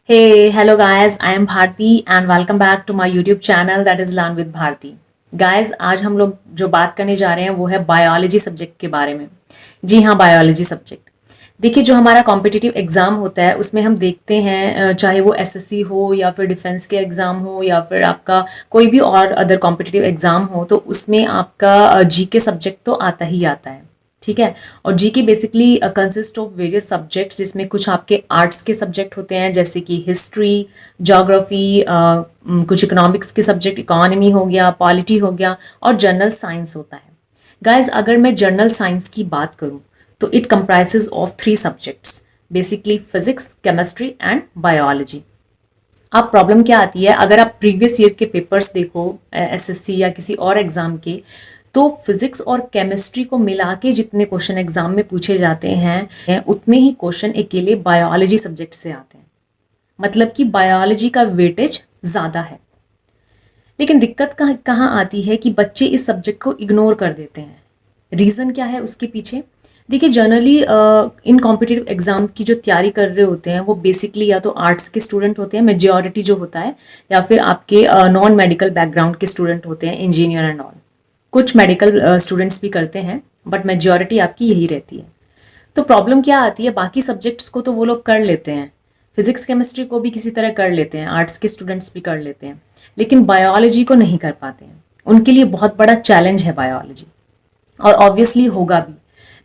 Hey, hello guys, I am Bharti and welcome back to my YouTube channel that is Learn with Bharti. Guys, आज हम लोग जो बात करने जा रहे हैं वो है बायोलॉजी सब्जेक्ट के बारे में। जी हाँ, बायोलॉजी सब्जेक्ट। देखिए, जो हमारा कॉम्पिटिटिव एग्ज़ाम होता है उसमें हम देखते हैं चाहे वो एसएससी हो या फिर डिफेंस के एग्ज़ाम हो या फिर आपका कोई भी और अदर कॉम्पिटिटिव एग्ज़ाम हो, तो उसमें आपका जीके सब्जेक्ट तो आता ही आता है। ठीक है। और GK basically consist of various subjects, जिसमें कुछ आपके आर्ट्स के सब्जेक्ट होते हैं जैसे कि हिस्ट्री, ज्योग्राफी, कुछ इकोनॉमिक्स के सब्जेक्ट, इकोनॉमी हो गया, पॉलिटी हो गया, और जनरल साइंस होता है। गाइज, अगर मैं जनरल साइंस की बात करूं तो it comprises of 3 subjects, basically physics, chemistry and biology. अब प्रॉब्लम क्या आती है, अगर आप प्रीवियस ईयर के पेपर्स देखो एसएससी या किसी और एग्जाम के, तो फिजिक्स और केमिस्ट्री को मिला के जितने क्वेश्चन एग्जाम में पूछे जाते हैं उतने ही क्वेश्चन अकेले बायोलॉजी सब्जेक्ट से आते हैं। मतलब कि बायोलॉजी का वेटेज ज़्यादा है। लेकिन दिक्कत कहाँ आती है कि बच्चे इस सब्जेक्ट को इग्नोर कर देते हैं। रीज़न क्या है उसके पीछे? देखिए, जनरली इन कॉम्पिटिटिव एग्जाम की जो तैयारी कर रहे होते हैं वो बेसिकली या तो आर्ट्स के स्टूडेंट होते हैं, मेजॉरिटी जो होता है, या फिर आपके नॉन मेडिकल बैकग्राउंड के स्टूडेंट होते हैं, इंजीनियर एंड ऑल। कुछ मेडिकल स्टूडेंट्स भी करते हैं, बट मेजॉरिटी आपकी यही रहती है। तो प्रॉब्लम क्या आती है, बाकी सब्जेक्ट्स को तो वो लोग कर लेते हैं, फिजिक्स केमिस्ट्री को भी किसी तरह कर लेते हैं, आर्ट्स के स्टूडेंट्स भी कर लेते हैं, लेकिन बायोलॉजी को नहीं कर पाते हैं। उनके लिए बहुत बड़ा चैलेंज है बायोलॉजी, और ऑब्वियसली होगा भी,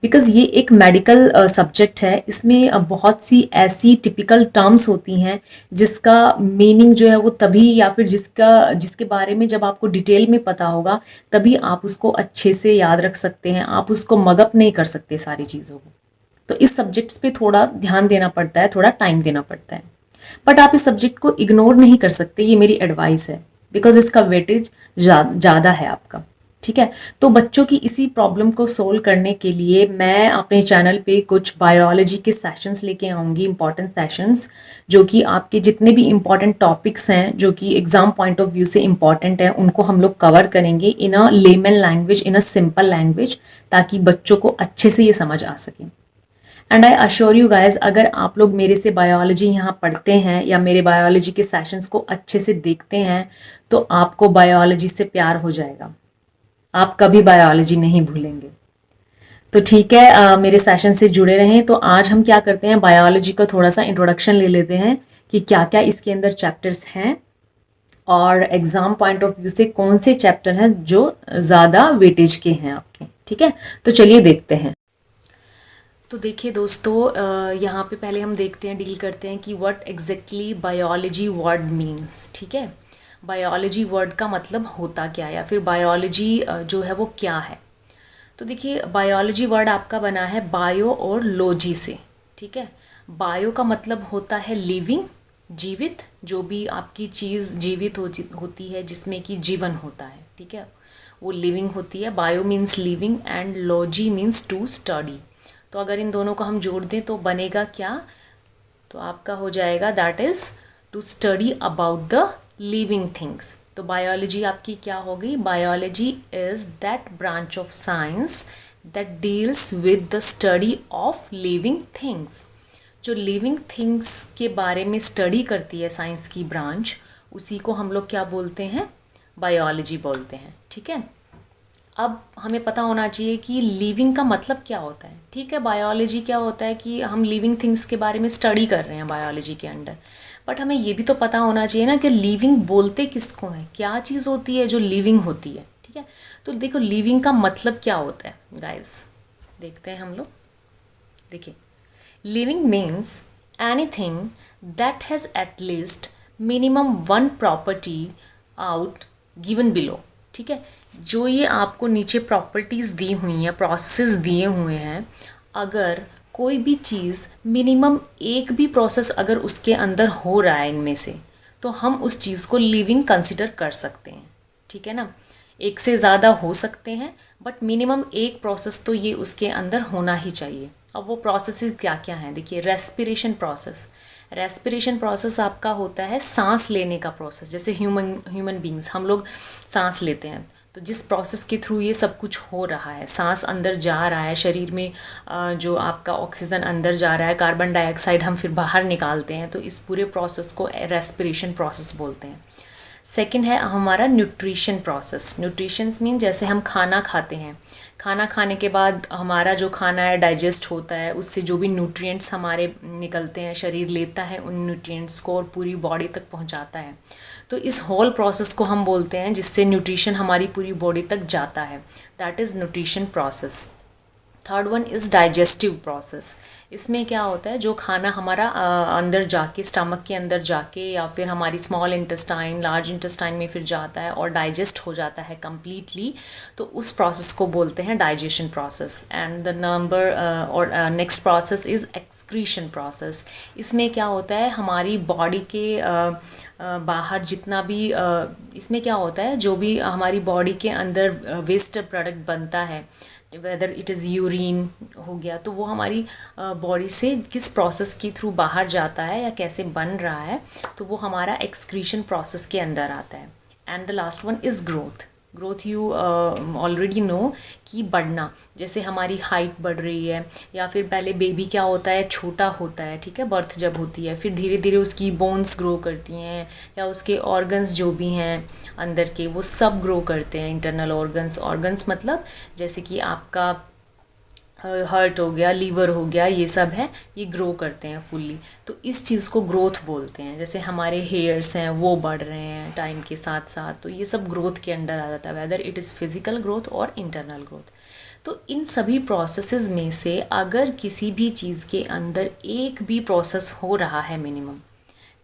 बिकॉज ये एक मेडिकल सब्जेक्ट है। इसमें बहुत सी ऐसी टिपिकल टर्म्स होती हैं जिसका मीनिंग जो है वो तभी, या फिर जिसके बारे में जब आपको डिटेल में पता होगा तभी आप उसको अच्छे से याद रख सकते हैं। आप उसको मगअप नहीं कर सकते सारी चीज़ों को। तो इस सब्जेक्ट्स पे थोड़ा ध्यान देना पड़ता है, थोड़ा टाइम देना पड़ता है। बट आप इस सब्जेक्ट को इग्नोर नहीं कर सकते, ये मेरी एडवाइस है, बिकॉज इसका वेटेज ज़्यादा है आपका। ठीक है। तो बच्चों की इसी प्रॉब्लम को सोल्व करने के लिए मैं अपने चैनल पे कुछ बायोलॉजी के सेशंस लेके आऊँगी, इंपॉर्टेंट सेशंस, जो कि आपके जितने भी इंपॉर्टेंट टॉपिक्स हैं जो कि एग्जाम पॉइंट ऑफ व्यू से इंपॉर्टेंट हैं उनको हम लोग कवर करेंगे in a layman language, in a simple language, ताकि बच्चों को अच्छे से ये समझ आ सके। And I assure you guys, अगर आप लोग मेरे से बायोलॉजी यहाँ पढ़ते हैं या मेरे बायोलॉजी के सेशंस को अच्छे से देखते हैं तो आपको बायोलॉजी से प्यार हो जाएगा। आप कभी बायोलॉजी नहीं भूलेंगे। तो ठीक है, मेरे सेशन से जुड़े रहें। तो आज हम क्या करते हैं, बायोलॉजी का थोड़ा सा इंट्रोडक्शन ले लेते हैं कि क्या क्या इसके अंदर चैप्टर्स हैं और एग्जाम पॉइंट ऑफ व्यू से कौन से चैप्टर हैं जो ज़्यादा वेटेज के हैं आपके। ठीक है, तो चलिए देखते हैं। तो देखिए दोस्तों, यहाँ पे पहले हम देखते हैं, डील करते हैं कि what exactly biology word means. ठीक है, बायोलॉजी वर्ड का मतलब होता क्या है, या फिर बायोलॉजी जो है वो क्या है। तो देखिए, बायोलॉजी वर्ड आपका बना है बायो और लॉजी से। ठीक है, बायो का मतलब होता है लिविंग, जीवित, जो भी आपकी चीज़ जीवित होती है, जिसमें कि जीवन होता है। ठीक है, वो लिविंग होती है। Bio means living and logy means to study. तो अगर इन दोनों को हम जोड़ दें तो बनेगा क्या, तो आपका हो जाएगा that is to study about the living things. तो बायोलॉजी आपकी क्या होगी, biology is that branch of science that deals with the study of living things. जो लिविंग थिंग्स के बारे में स्टडी करती है साइंस की ब्रांच, उसी को हम लोग क्या बोलते हैं, बायोलॉजी बोलते हैं। ठीक है, अब हमें पता होना चाहिए कि लिविंग का मतलब क्या होता है। ठीक है, बायोलॉजी क्या होता है कि हम लिविंग थिंग्स के बारे में स्टडी कर रहे हैं बायोलॉजी के अंडर, बट हमें ये भी तो पता होना चाहिए ना कि लिविंग बोलते किसको है, क्या चीज़ होती है जो लिविंग होती है। ठीक है, तो देखो लिविंग का मतलब क्या होता है गाइस, देखते हैं हम लोग। देखिए, living means anything that has at least minimum one property out given below. ठीक है, जो ये आपको नीचे प्रॉपर्टीज़ दी हुई हैं, प्रोसेसेस दिए हुए हैं, अगर कोई भी चीज़ मिनिमम एक भी प्रोसेस अगर उसके अंदर हो रहा है इनमें से, तो हम उस चीज़ को लिविंग कंसिडर कर सकते हैं। ठीक है ना, एक से ज़्यादा हो सकते हैं, बट मिनिमम एक प्रोसेस तो ये उसके अंदर होना ही चाहिए। अब वो प्रोसेसेस क्या क्या हैं, देखिए, रेस्पिरेशन प्रोसेस। रेस्पिरेशन प्रोसेस आपका होता है सांस लेने का प्रोसेस। जैसे ह्यूमन बींग्स हम लोग सांस लेते हैं, तो जिस प्रोसेस के थ्रू ये सब कुछ हो रहा है, सांस अंदर जा रहा है शरीर में, जो आपका ऑक्सीजन अंदर जा रहा है, कार्बन डाइऑक्साइड हम फिर बाहर निकालते हैं, तो इस पूरे प्रोसेस को रेस्पिरेशन प्रोसेस बोलते हैं। सेकंड है हमारा न्यूट्रिशन प्रोसेस। न्यूट्रिशंस मीन जैसे हम खाना खाते हैं, खाना खाने के बाद हमारा जो खाना है डाइजेस्ट होता है, उससे जो भी न्यूट्रिएंट्स हमारे निकलते हैं, शरीर लेता है उन न्यूट्रिएंट्स को और पूरी बॉडी तक पहुंचाता है। तो इस होल प्रोसेस को हम बोलते हैं जिससे न्यूट्रिशन हमारी पूरी बॉडी तक जाता है, that is nutrition process. Third one is digestive process. इसमें क्या होता है, जो खाना हमारा अंदर जाके, स्टमक के अंदर जाके या फिर हमारी स्मॉल इंटेस्टाइन, लार्ज इंटेस्टाइन में फिर जाता है और डाइजेस्ट हो जाता है कम्प्लीटली, तो उस प्रोसेस को बोलते हैं digestion process. And the number और next process is excretion process. इसमें क्या होता है, हमारी बॉडी के बाहर जितना भी इसमें क्या होता है, जो भी हमारी बॉडी के अंदर वेस्ट प्रोडक्ट बनता है, वेदर इट इज़ यूरिन हो गया, तो वो हमारी बॉडी से किस प्रोसेस के थ्रू बाहर जाता है या कैसे बन रहा है, तो वो हमारा एक्सक्रीशन प्रोसेस के अंदर आता है। And the last one is growth. Growth you already know कि बढ़ना, जैसे हमारी हाइट बढ़ रही है, या फिर पहले बेबी क्या होता है, छोटा होता है, ठीक है, बर्थ जब होती है, फिर धीरे धीरे उसकी बोन्स ग्रो करती हैं या उसके ऑर्गन्स जो भी हैं अंदर के वो सब ग्रो करते हैं। इंटरनल ऑर्गन्स मतलब जैसे कि आपका हार्ट हो गया, लीवर हो गया, ये सब है, ये ग्रो करते हैं फुल्ली। तो इस चीज़ को ग्रोथ बोलते हैं। जैसे हमारे हेयर्स हैं वो बढ़ रहे हैं टाइम के साथ साथ, तो ये सब ग्रोथ के अंडर आ जाता है, whether it is physical growth और इंटरनल ग्रोथ। तो इन सभी प्रोसेसेस में से अगर किसी भी चीज़ के अंदर एक भी प्रोसेस हो रहा है मिनिमम,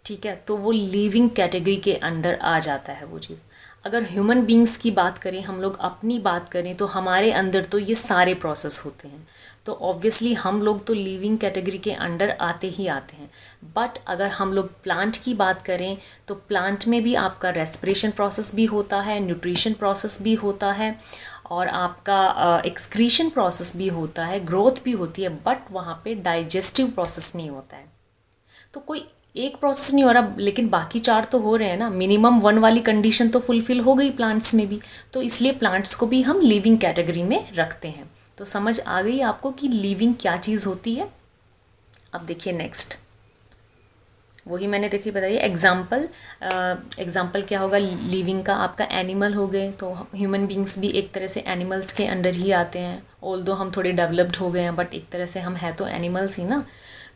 ठीक है, तो वो लिविंग कैटेगरी के अंडर आ जाता है वो चीज़। अगर ह्यूमन बींग्स की बात करें, हम लोग अपनी बात करें, तो हमारे अंदर तो ये सारे प्रोसेस होते हैं, तो ऑब्वियसली हम लोग तो लिविंग कैटेगरी के अंडर आते ही आते हैं। बट अगर हम लोग प्लांट की बात करें, तो प्लांट में भी आपका रेस्पिरेशन प्रोसेस भी होता है, न्यूट्रिशन प्रोसेस भी होता है, और आपका एक्सक्रीशन प्रोसेस भी होता है, ग्रोथ भी होती है, बट वहाँ पे डाइजेस्टिव प्रोसेस नहीं होता है। तो कोई एक प्रोसेस नहीं हो रहा, लेकिन बाकी चार तो हो रहे हैं ना। मिनिमम वन वाली कंडीशन तो फुलफिल हो गई प्लांट्स में भी, तो इसलिए प्लांट्स को भी हम लिविंग कैटेगरी में रखते हैं। तो समझ आ गई आपको कि लिविंग क्या चीज़ होती है। अब देखिए नेक्स्ट, वही मैंने देखिए बताइए एग्जाम्पल क्या होगा लिविंग का, आपका एनिमल हो गए, तो ह्यूमन बींग्स भी एक तरह से एनिमल्स के अंडर ही आते हैं। ऑल्दो हम थोड़े डेवलप्ड हो गए हैं, बट एक तरह से हम है तो एनिमल्स ही ना।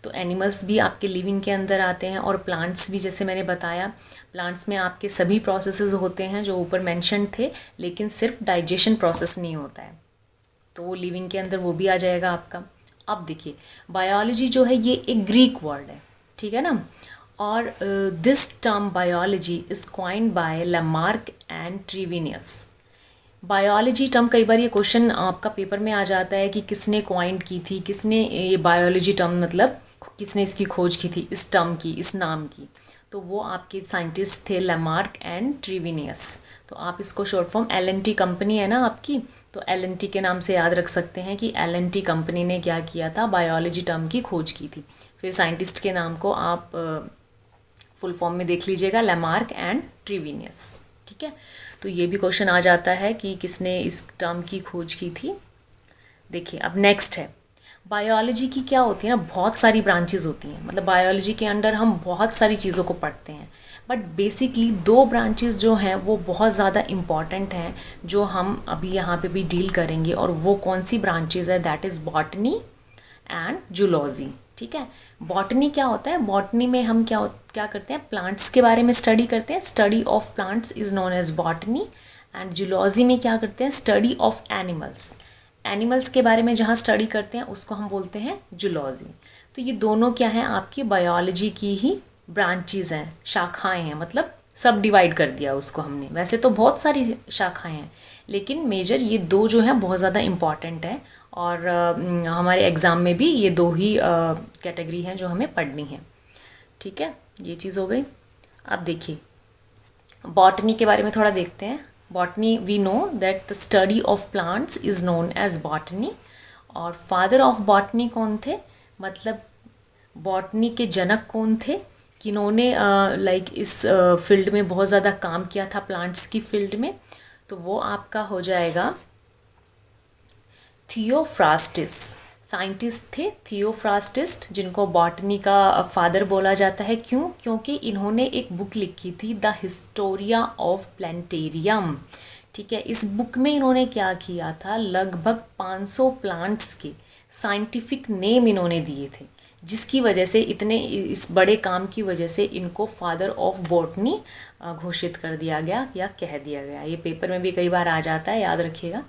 तो एनिमल्स भी आपके लिविंग के अंदर आते हैं, और प्लांट्स भी, जैसे मैंने बताया, प्लांट्स में आपके सभी प्रोसेसेस होते हैं जो ऊपर मेंशन थे, लेकिन सिर्फ डाइजेशन प्रोसेस नहीं होता है, तो वो लिविंग के अंदर वो भी आ जाएगा आपका। अब देखिए, बायोलॉजी जो है ये एक ग्रीक वर्ड है, ठीक है ना, और this term biology is coined by Lamarck and Treviranus. Biology term, कई बार ये क्वेश्चन आपका पेपर में आ जाता है कि किसने क्वाइंड की थी, किसने ये बायोलॉजी टर्म, मतलब किसने इसकी खोज की थी, इस टर्म की, इस नाम की। तो वो आपके साइंटिस्ट थे लैमार्क एंड ट्रीविनियस। तो आप इसको शॉर्ट फॉर्म LNT कंपनी है ना आपकी, तो LNT के नाम से याद रख सकते हैं कि LNT कंपनी ने क्या किया था, बायोलॉजी टर्म की खोज की थी। फिर साइंटिस्ट के नाम को आप फुल फॉर्म में देख लीजिएगा, लैमार्क एंड ट्रीविनियस, ठीक है। तो ये भी क्वेश्चन आ जाता है कि किसने इस टर्म की खोज की थी। देखिए अब नेक्स्ट है, बायोलॉजी की क्या होती है ना, बहुत सारी ब्रांचेस होती हैं, मतलब बायोलॉजी के अंडर हम बहुत सारी चीज़ों को पढ़ते हैं, बट बेसिकली दो ब्रांचेस जो हैं वो बहुत ज़्यादा इम्पॉर्टेंट हैं, जो हम अभी यहाँ पे भी डील करेंगे। और वो कौन सी ब्रांचेस है, that is botany and zoology, ठीक है। बॉटनी क्या होता है, बॉटनी में हम क्या करते हैं, प्लांट्स के बारे में स्टडी करते हैं, study of plants is known as botany. And zoology में क्या करते हैं, स्टडी ऑफ एनिमल्स, एनिमल्स के बारे में जहाँ स्टडी करते हैं उसको हम बोलते हैं जूलॉजी। तो ये दोनों क्या हैं, आपकी बायोलॉजी की ही ब्रांचेज हैं, शाखाएं हैं, मतलब सब डिवाइड कर दिया उसको हमने। वैसे तो बहुत सारी शाखाएं हैं, लेकिन मेजर ये दो जो हैं बहुत ज़्यादा इम्पॉर्टेंट है, और हमारे एग्ज़ाम में भी ये दो ही कैटेगरी हैं जो हमें पढ़नी है, ठीक है। ये चीज़ हो गई। अब देखिए बॉटनी के बारे में थोड़ा देखते हैं। Botany, we know that the study of plants is known as botany. और फादर ऑफ बॉटनी कौन थे, मतलब बॉटनी के जनक कौन थे, किन्होंने लाइक इस फील्ड में बहुत ज़्यादा काम किया था, प्लांट्स की फील्ड में। तो वो आपका हो जाएगा थियोफ्रास्टिस। साइंटिस्ट थे थियोफ्रास्टिस्ट, जिनको बॉटनी का फादर बोला जाता है। क्यों? क्योंकि इन्होंने एक बुक लिखी थी, द हिस्टोरिया ऑफ प्लांटेरियम। ठीक है, इस बुक में इन्होंने क्या किया था, लगभग 500 प्लांट्स के साइंटिफिक नेम इन्होंने दिए थे, जिसकी वजह से इतने इस बड़े काम की वजह से इनको फादर ऑफ बॉटनी घोषित कर दिया गया या कह दिया गया। ये पेपर में भी कई बार आ जाता है, याद रखिएगा।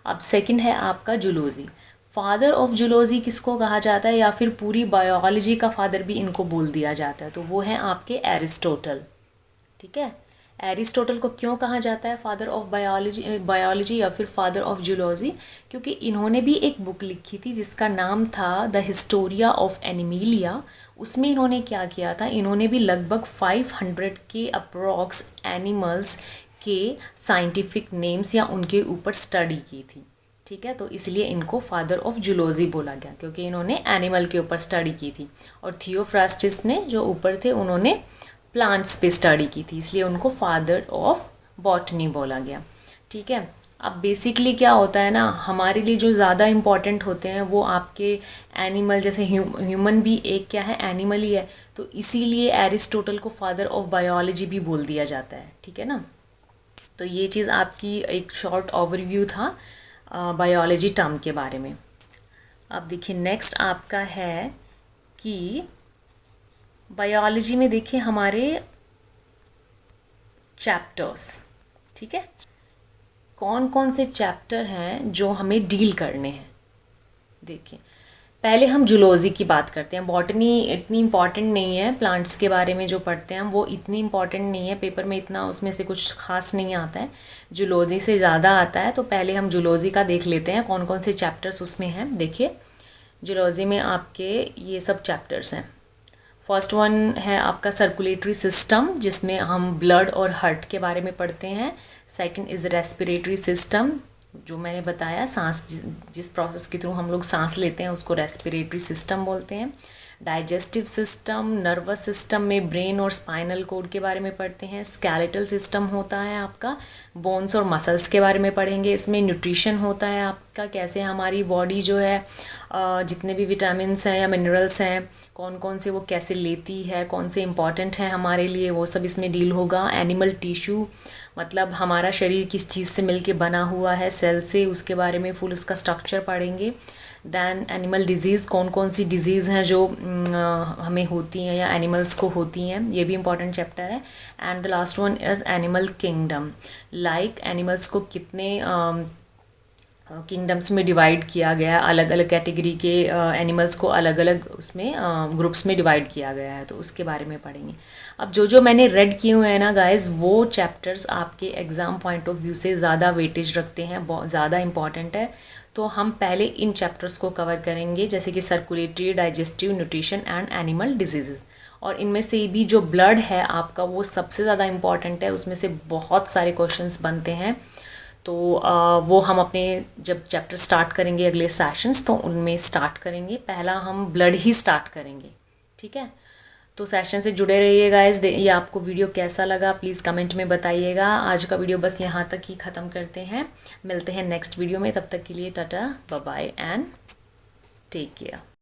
अब सेकंड है आपका जूलॉजी। फादर ऑफ जूलॉजी किसको कहा जाता है, या फिर पूरी बायोलॉजी का फादर भी इनको बोल दिया जाता है, तो वो है आपके एरिस्टोटल। ठीक है, एरिस्टोटल को क्यों कहा जाता है फादर ऑफ बायोलॉजी या फिर फादर ऑफ जूलॉजी? क्योंकि इन्होंने भी एक बुक लिखी थी जिसका नाम था द हिस्टोरिया ऑफ एनिमिलिया। उसमें इन्होंने क्या किया था, इन्होंने भी लगभग 500 के अप्रॉक्स एनिमल्स के साइंटिफिक नेम्स या उनके ऊपर स्टडी की थी। ठीक है, तो इसलिए इनको फादर ऑफ जूलॉजी बोला गया, क्योंकि इन्होंने एनिमल के ऊपर स्टडी की थी। और थियोफ्रास्टिस ने जो ऊपर थे, उन्होंने प्लांट्स पे स्टडी की थी, इसलिए उनको फादर ऑफ बॉटनी बोला गया। ठीक है, अब बेसिकली क्या होता है ना, हमारे लिए जो ज़्यादा इम्पॉर्टेंट होते हैं वो आपके एनिमल, जैसे ह्यूमन भी एक क्या है, एनिमल ही है, तो इसीलिए एरिस्टोटल को फादर ऑफ बायोलॉजी भी बोल दिया जाता है। ठीक है ना, तो ये चीज़ आपकी एक शॉर्ट ओवरव्यू था बायोलॉजी टर्म के बारे में। अब देखिए नेक्स्ट आपका है कि बायोलॉजी में देखिए हमारे चैप्टर्स। ठीक है, कौन कौन से चैप्टर हैं जो हमें डील करने हैं। देखिए पहले हम जूलॉजी की बात करते हैं। बॉटनी इतनी इम्पॉर्टेंट नहीं है, प्लांट्स के बारे में जो पढ़ते हैं वो इतनी इम्पॉर्टेंट नहीं है, पेपर में इतना उसमें से कुछ खास नहीं आता है, जूलॉजी से ज़्यादा आता है। तो पहले हम जूलॉजी का देख लेते हैं कौन कौन से चैप्टर्स उसमें हैं। देखिए जूलॉजी में आपके ये सब चैप्टर्स हैं। फर्स्ट वन है आपका सर्कुलेटरी सिस्टम, जिसमें हम ब्लड और हार्ट के बारे में पढ़ते हैं। सेकंड इज़ रेस्पिरेटरी सिस्टम, जो मैंने बताया, सांस जिस प्रोसेस के थ्रू हम लोग सांस लेते हैं उसको रेस्पिरेटरी सिस्टम बोलते हैं। डाइजेस्टिव सिस्टम, नर्वस सिस्टम में ब्रेन और स्पाइनल कोड के बारे में पढ़ते हैं। स्केलेटल सिस्टम होता है आपका, बोन्स और मसल्स के बारे में पढ़ेंगे। इसमें न्यूट्रिशन होता है आपका, कैसे हमारी बॉडी जो है जितने भी विटामिन्स हैं या मिनरल्स हैं कौन कौन से वो कैसे लेती है, कौन से इंपॉर्टेंट हैं हमारे लिए, वो सब इसमें डील होगा। एनिमल टिश्यू, मतलब हमारा शरीर किस चीज़ से मिलके बना हुआ है, सेल से, उसके बारे में फुल उसका स्ट्रक्चर पढ़ेंगे। दैन एनिमल डिजीज़, कौन कौन सी डिजीज़ हैं जो हमें होती हैं या एनिमल्स को होती हैं, ये भी इंपॉर्टेंट चैप्टर है। And the last one is animal kingdom, like animals को कितने किंगडम्स में डिवाइड किया गया, अलग अलग कैटेगरी के एनिमल्स को अलग अलग उसमें ग्रुप्स में डिवाइड किया गया है, तो उसके बारे में पढ़ेंगे। अब जो जो मैंने रेड किए हुए हैं ना गाइस, वो चैप्टर्स आपके एग्ज़ाम पॉइंट ऑफ व्यू से ज़्यादा वेटेज रखते हैं, बहुत ज़्यादा इंपॉर्टेंट है। तो हम पहले इन चैप्टर्स को कवर करेंगे, जैसे कि circulatory, digestive, nutrition and animal disease. और इनमें से भी जो ब्लड है आपका वो सबसे ज़्यादा इम्पॉर्टेंट है, उसमें से बहुत सारे क्वेश्चंस बनते हैं। तो वो हम अपने जब चैप्टर स्टार्ट करेंगे अगले सेशंस, तो उनमें स्टार्ट करेंगे। पहला हम ब्लड ही स्टार्ट करेंगे। ठीक है, तो सेशन से जुड़े रहिए गाइस। ये आपको वीडियो कैसा लगा प्लीज़ कमेंट में बताइएगा। आज का वीडियो बस यहाँ तक ही ख़त्म करते हैं, मिलते हैं नेक्स्ट वीडियो में। तब तक के लिए tata, bye bye and take care.